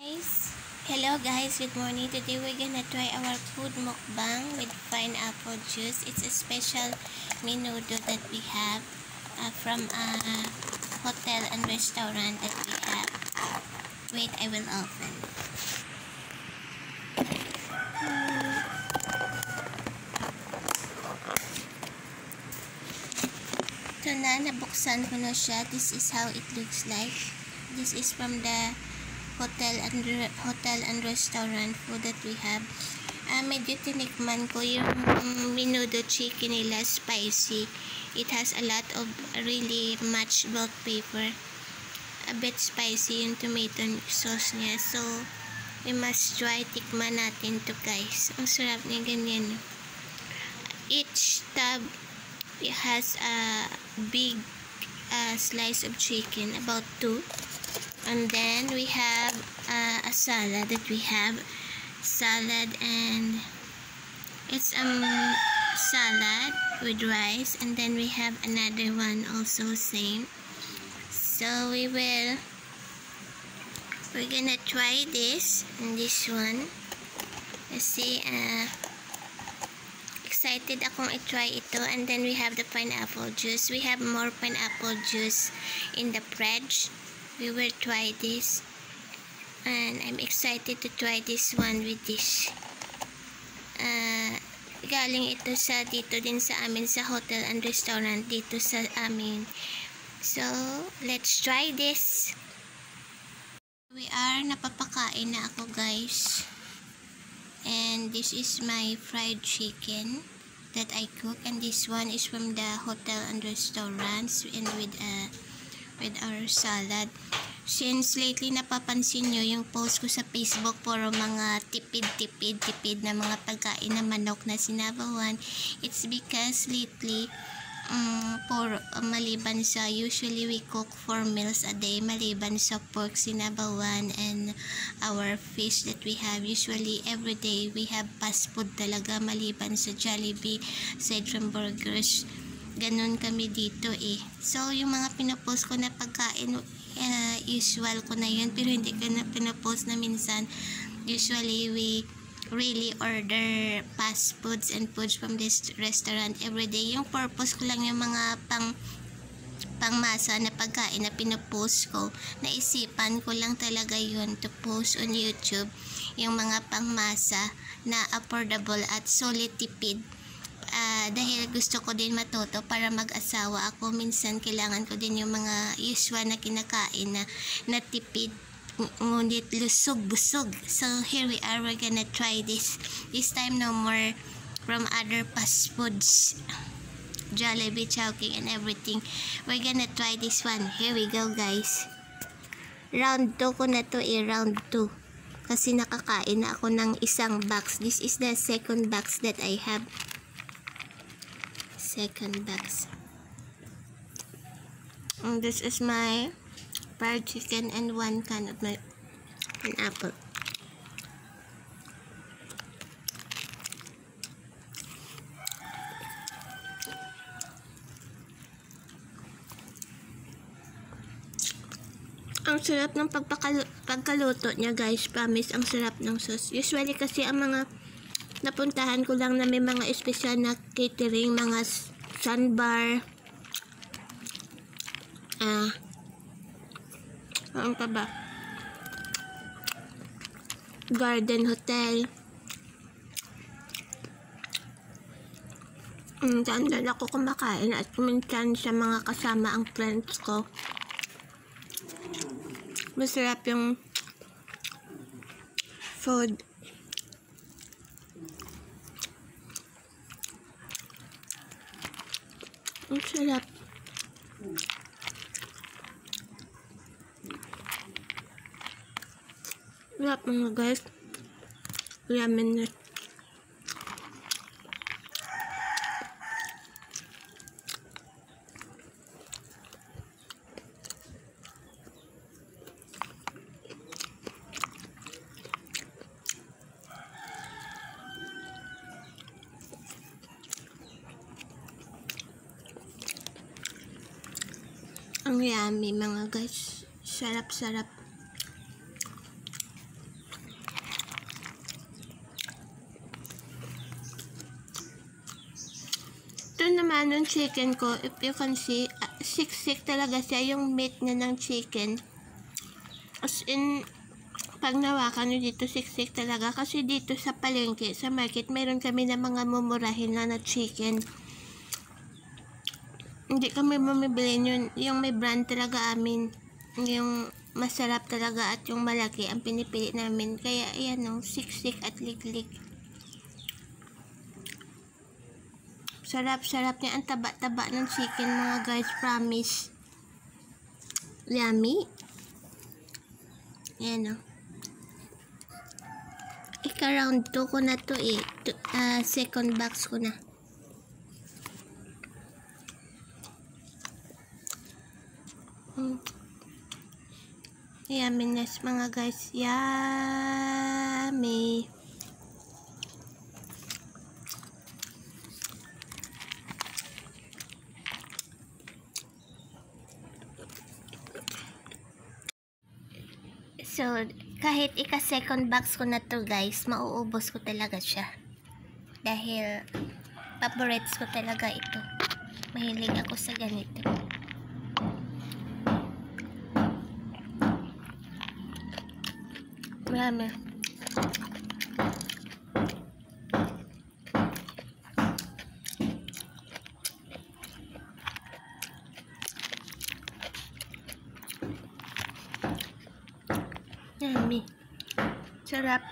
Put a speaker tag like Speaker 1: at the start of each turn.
Speaker 1: Guys, hello guys, good morning. Today we're gonna try our food mukbang with pineapple juice. It's a special menudo that we have from a hotel and restaurant that we have. Wait, I will open. Ito na, nabuksan ko na siya. This is how it looks like. This is from the hotel and restaurant food that we have. Medyo tinikman ko yung menudo chicken nila, spicy. It has a lot of really much bell pepper. A bit spicy yung tomato sauce niya. So, we must try. Tikman natin to guys. Ang sarap niya ganyan. Each tub has a big slice of chicken, about 2. And then we have a salad that we have. Salad, and it's salad with rice. And then we have another one also same. So we're gonna try this and this one. Let's see. Excited akong i-try ito. And then we have the pineapple juice. We have more pineapple juice in the fridge. We will try this, and I'm excited to try this one with this. Galing ito sa dito din sa amin sa hotel and restaurant dito sa amin. So let's try this. We are napapakain na ako guys, and this is my fried chicken that I cook, and this one is from the hotel and restaurants, and with our salad. Since lately napapansin nyo yung post ko sa Facebook, puro mga tipid na mga pagkain na manok na sinabawan. It's because lately maliban sa, usually we cook 4 meals a day, maliban sa pork sinabawan and our fish that we have, usually every day we have fast food talaga, maliban sa Jollibee, aside from burgers. Ganun kami dito eh. So, yung mga pinapost ko na pagkain, usual ko na yun. Pero hindi ko na pinapost na minsan. Usually, we really order fast foods and foods from this restaurant every day. Yung purpose ko lang yung mga pangmasa na pagkain na pinapost ko. Naisipan ko lang talaga yun to post on YouTube. Yung mga pangmasa na affordable at solid tipid. Dahil gusto ko din matuto para mag-asawa ako. Minsan kailangan ko din yung mga usual na kinakain na tipid, ngunit lusog, busog. So here we are, we're gonna try this. This time no more from other fast foods, Jollibee, Chowking, and everything. We're gonna try this one. Here we go guys. Round 2 ko na to round 2. Kasi nakakain na ako ng isang box. This is the second box that I have. Second box. And this is my fried chicken and 1 can of my pineapple. Ang sarap ng pagkaluto niya guys, promise, ang sarap ng sauce. Usually kasi ang mga napuntahan ko lang na may mga espesyal na catering, mga sandbar, ano pa ba? Garden Hotel. Saan lang ako kumakain at kuminsan sa mga kasama ang friends ko. Masarap yung food. Ang sarap. Sarap mga guys. Ramen na. Ang yummy mga guys. Sarap-sarap. naman yung chicken ko, if you can see, siksik talaga siya yung meat niya ng chicken. As in, pag nawakan nyo dito, siksik talaga. Kasi dito sa palengke, sa market, meron kami na mga mumurahin na chicken. Hindi kami mamibili yun. Yung may brand talaga amin. Yung masarap talaga at yung malaki ang pinipili namin. Kaya ayan o, siksik at liklik. Sarap-sarap niya. Ang taba-taba ng chicken mga guys. Promise. Yummy. Ayan o. Ika-round 2 ko na to eh. Second box ko na. Yumminess mga guys. Yummy. So, kahit ika-second box ko na to guys, mauubos ko talaga siya. Dahil, favorites ko talaga ito. Mahilig ako sa ganito. Marami. Yummy. Sarap.